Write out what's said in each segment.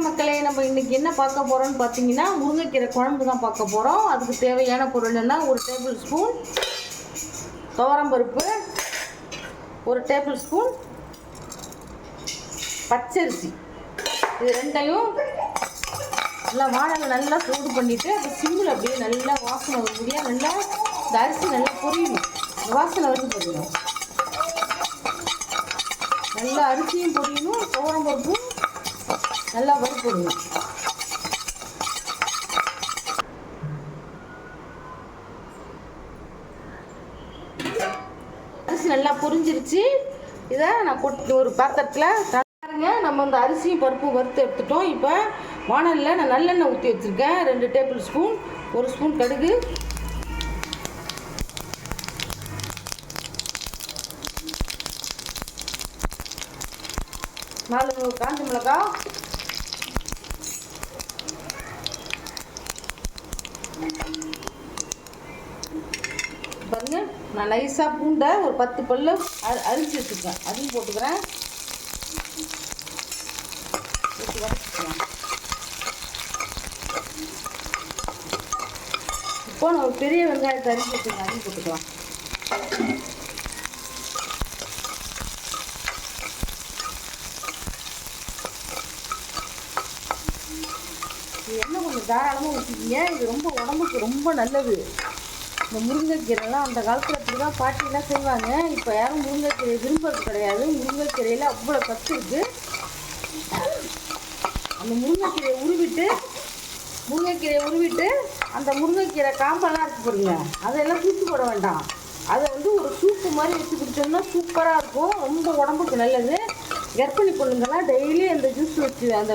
மக்களே, நம்ம இன்னைக்கு என்ன பார்க்க போறோம்னு பார்த்தீங்கன்னா முருங்கைக்கீரை குழம்பு தான் பார்க்க போறோம். அதுக்கு தேவையான பொருள் என்ன, 1 டேபிள் ஸ்பூன் துவரம்பருப்பு, 1 டேபிள் ஸ்பூன் பச்சரிசி. இது ரெண்டையும் நல்லா வானலில் நல்லா சூடு பண்ணிவிட்டு அது சிம்மில் அப்படியே நல்லா வாசனை வர முடியாது. நல்லா இந்த அரிசி நல்லா பொரியணும், வாசனை வந்து பொரியணும். நல்லா அரிசியும் பொரியணும், துவரம்பருப்பும் நல்லா வறுப்படணும். அரிசி நல்லா பொரிஞ்சிருச்சு. இதை நான் ஒரு பாத்திரத்தில் பாருங்க. நம்ம இந்த அரிசியும் பருப்பும் வறுத்து எடுத்துட்டோம். இப்போ வானலில் நான் நல்லெண்ணெய் ஊற்றி வச்சுருக்கேன். 2 டேபிள் ஸ்பூன், 1 ஸ்பூன் கடுகு, 4 காஞ்ச மிளகாய், பாருங்க. நான் நைஸாக பூண்டை ஒரு 10 பல்லு அரிஞ்சு வச்சுருக்கேன், அதையும் போட்டுக்கிறேன். இப்போ நான் ஒரு பெரிய வெங்காயத்தை அரிஞ்சு வச்சுருக்கேன், அதையும் போட்டுக்கலாம். எண்ணெய் கொஞ்சம் தாராளமாக ஊற்றிக்கிங்க. இது ரொம்ப உடம்புக்கு ரொம்ப நல்லது. இந்த முருங்கைக்கீரைலாம் அந்த காலத்தில் இப்படி தான் பாட்டிலாம் செய்வாங்க. இப்போ யாரும் முருங்கைக்கீரை விரும்புறது கிடையாது. முருங்கைக்கீரையில் அவ்வளோ சத்து இருக்குது. அந்த முருங்கைக்கீரையை உருவிட்டு அந்த முருங்கைக்கீரை காம்பெல்லாம் இருக்குது பாருங்க, அதெல்லாம் தூக்கி போட வேண்டாம். அதை வந்து ஒரு சூப்பு மாதிரி வச்சு குடிச்சோம்னா சூப்பராக இருக்கும். ரொம்ப உடம்புக்கு நல்லது. கர்ப்பிணி பொண்ணுங்கள்லாம் டெய்லி அந்த ஜூஸ் வச்சு அந்த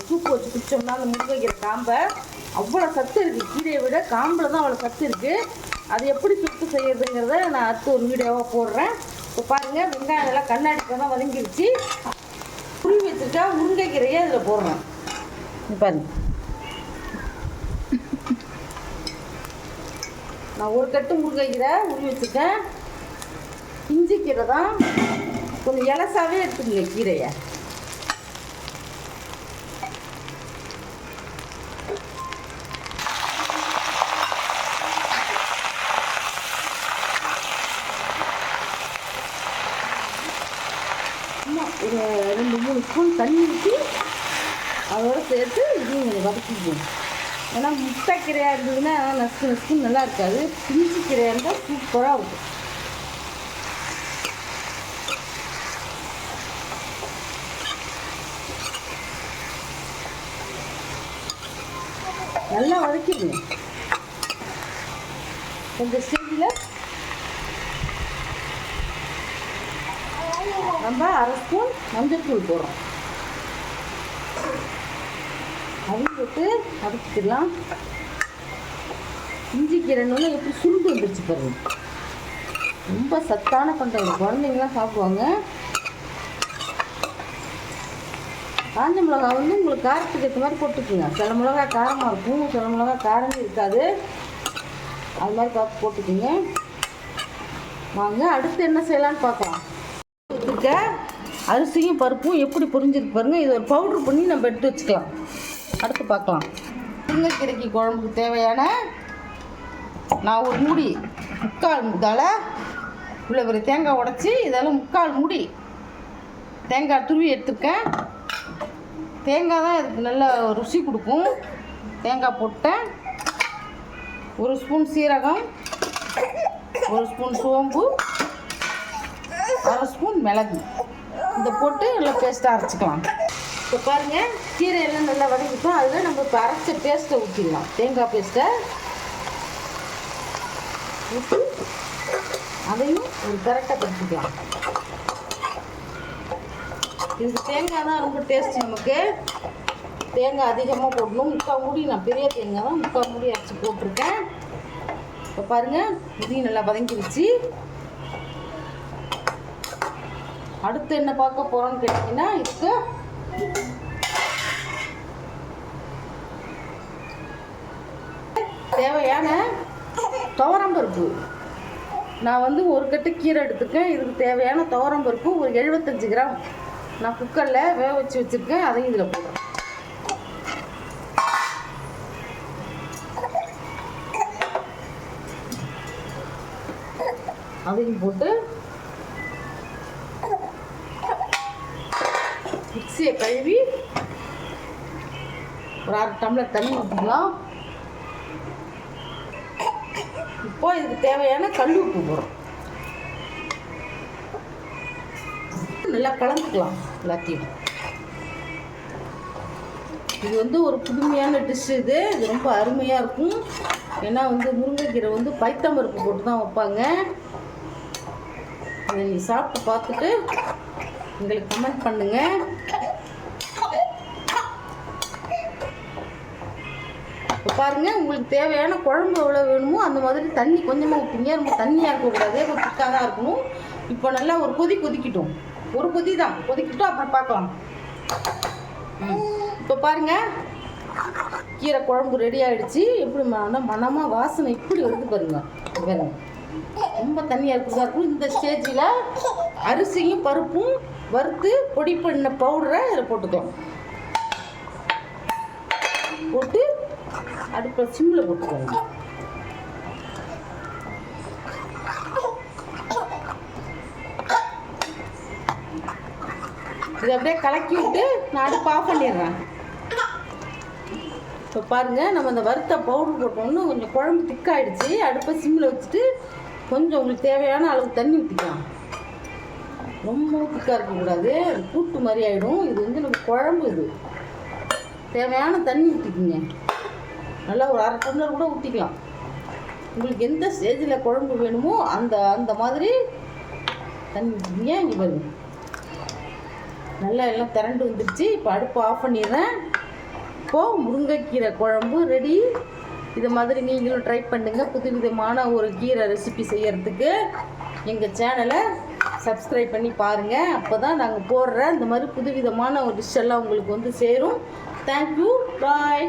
சூப்பு வச்சு குடிச்சோம்னா அந்த முருங்கைக்கீரை காம்பை அவ்வளோ சத்து இருக்குது. கீரையை விட காம்பில் தான் அவ்வளோ சத்து இருக்குது. அது எப்படி சுட்டு செய்யறதுங்கிறத நான் அடுத்து ஒரு வீடியோவாக போடுறேன். இப்போ பாருங்கள், வெங்காயம் நல்லா கண்ணாடி தான் வதங்கிடுச்சு. உருவி வச்சுருக்கா முருங்கைக்கீரையை அதில் போடுறேன். பாருங்க, நான் 1 கட்டு முருங்கைக்கீரை உருவி வச்சுருக்கேன். இஞ்சி கீரை தான், கொஞ்சம் இலசாவே எடுத்துக்கங்க கீரையை. ஒரு 2-3 ஸ்பூன் தண்ணி ஊற்றி அதோடு சேர்த்து இதையும் கொஞ்சம் வதக்கிக்குவோம். ஏன்னா முட்டை கீரையாக இருந்ததுன்னா நசுக்கு நல்லா இருக்காது. பிஞ்சு கீரையாக இருந்தால் சூப்பராக இருக்கும். நல்லா வதக்கிடுங்க. கொஞ்சம் ஸ்டேஜில் நம்ம 1/2 ஸ்பூன் மஞ்சள்தூள் போடுறோம். அதையும் போட்டு வதக்கிடலாம். இஞ்சி கீரைன்னு எப்படி சுருண்டு வந்துருச்சு பாருங்க. ரொம்ப சத்தான பண்டம், குழந்தைங்களாம் சாப்பிடுவாங்க. காஞ்ச மிளகா வந்து உங்களுக்கு காரத்துக்கு ஏற்ற மாதிரி போட்டுக்குங்க. சில மிளகா காரமாக இருக்கும், சில மிளகா காரமே இருக்காது. அது மாதிரி பார்த்து போட்டுக்குங்க. வாங்க அடுத்து என்ன செய்யலான்னு பார்க்கலாம். அரிசியும் பருப்பும் எப்படி புரிஞ்சிருக்கு பாருங்க. இது ஒரு பவுட்ரு பண்ணி நம்ம எடுத்து வச்சுக்கலாம். அடுத்து பார்க்கலாம். முருங்கைக்கீரைக்கு குழம்புக்கு தேவையான நான் ஒரு மூடி 3/4 மூடால் இவ்வளோ ஒரு தேங்காய் உடச்சி இதெல்லாம் 3/4 மூடி தேங்காய் துருவி எடுத்துருக்கேன். தேங்காய் தான் இதுக்கு நல்ல ருசி கொடுக்கும். தேங்காய் போட்டேன். 1 ஸ்பூன் சீரகம், 1 ஸ்பூன் சோம்பு, 1/2 ஸ்பூன் மிளகு, இதை போட்டு நல்லா பேஸ்ட்டாக அரைச்சிக்கலாம். இப்போ பாருங்கள், கீரையெல்லாம் நல்லா வதக்கிட்டோம். அதில் நம்ம இப்போ அரைச்ச பேஸ்ட்டை ஊற்றிடலாம். தேங்காய் பேஸ்ட்டை ஊற்றி அதையும் ஒரு கரெக்டாக படுத்திக்கலாம். இதுக்கு தேங்காய் தான் ரொம்ப டேஸ்ட். நமக்கு தேங்காய் அதிகமாக போடணும். 3/4 மூடி நான் பெரிய தேங்காய் தான் 3/4 மூடி அரைச்சி போட்டிருக்கேன். இப்போ பாருங்கள், இதையும் நல்லா வதங்கிடுச்சு. அடுத்து என்ன பார்க்க போகிறோன்னு கேட்டிங்கன்னா, இதுக்கு தேவையான துவரம்பருப்பு நான் வந்து 1 கட்டு கீரை எடுத்துருக்கேன். இதுக்கு தேவையான துவரம்பருப்பு ஒரு 75 கிராம் நான் குக்கரில் வேக வச்சு வச்சுருக்கேன். அதையும் இதில் போடுறேன். அதையும் போட்டு மிக்சியை கழுவி ஒரு 1/2 டம்ளர் தண்ணி ஊற்றிக்கலாம். இப்போ இதுக்கு தேவையான கல் உப்பு போடுறோம். நல்லா கலந்துக்கலாம் எல்லாத்தையும். இது வந்து ஒரு புதுமையான டிஷ். இது ரொம்ப அருமையாக இருக்கும். ஏன்னா வந்து முருங்கைக்கீரை வந்து பைத்தம்பருப்பு போட்டு தான் வைப்பாங்க. இதை நீங்கள் சாப்பிட்டு பார்த்துட்டு எங்களுக்கு கமெண்ட் பண்ணுங்கள். இப்போ பாருங்கள், உங்களுக்கு தேவையான குழம்பு எவ்வளோ வேணுமோ அந்த மாதிரி தண்ணி கொஞ்சமாக ஊற்றிங்க. ரொம்ப தண்ணியாக இருக்கக்கூடாது, கொஞ்சம் திக்காக தான் இருக்கணும். இப்போ நல்லா ஒரு கொதி கொதிக்கட்டும். ஒரு கொதி தான் கொதிக்கட்டும், அப்புறம் பார்க்கலாம். இப்போ பாருங்கள், கீரை குழம்பு ரெடி ஆகிடுச்சு. எப்படி மனமாக வாசனை இப்படி வருது பாருங்க. ரொம்ப தண்ணியாக இருக்குதா இருக்கும். இந்த ஸ்டேஜில் அரிசியும் பருப்பும் வறுத்து பொடி பண்ண பவுடரை இதில் போட்டுக்கலாம். போட்டு அடுப்பில் சிம்மில் போட்டுக்கோங்க. இதை அப்படியே கலக்கி விட்டு நான் அடுப்பு ஆஃப் பண்ணிடுறேன். இப்போ பாருங்கள், நம்ம இந்த வறுத்த பவுடர் போட்டோம்னா கொஞ்சம் குழம்பு திக்காயிடுச்சு. அடுப்பை சிம்மில் வச்சுட்டு கொஞ்சம் உங்களுக்கு தேவையான அளவு தண்ணி ஊற்றிக்கலாம். ரொம்ப திக்காக இருக்கக்கூடாது, கூட்டு மாதிரி ஆகிடும். இது வந்து நம்ம குழம்பு. இது தேவையான தண்ணி ஊற்றிக்கிங்க. நல்லா ஒரு 1/2 டம்ளர் கூட ஊற்றிக்கலாம். உங்களுக்கு எந்த ஸ்டேஜில் குழம்பு வேணுமோ அந்த மாதிரி தண்ணி ஊற்றிக்கிங்க. இங்கே பாருங்க, நல்லா எல்லாம் திரண்டு வந்துடுச்சு. இப்போ அடுப்பு ஆஃப் பண்ணிடுறேன். இப்போது முருங்கைக்கீரை குழம்பு ரெடி. இது மாதிரி நீங்களும் ட்ரை பண்ணுங்கள். புதுவிதமான ஒரு கீரை ரெசிபி செய்யறதுக்கு எங்கள் சேனலை சப்ஸ்கிரைப் பண்ணி பாருங்கள். அப்போ தான் நாங்கள் போடுற இந்த மாதிரி புதுவிதமான ஒரு டிஷ் எல்லாம் உங்களுக்கு வந்து சேரும். தேங்க்யூ, பாய்.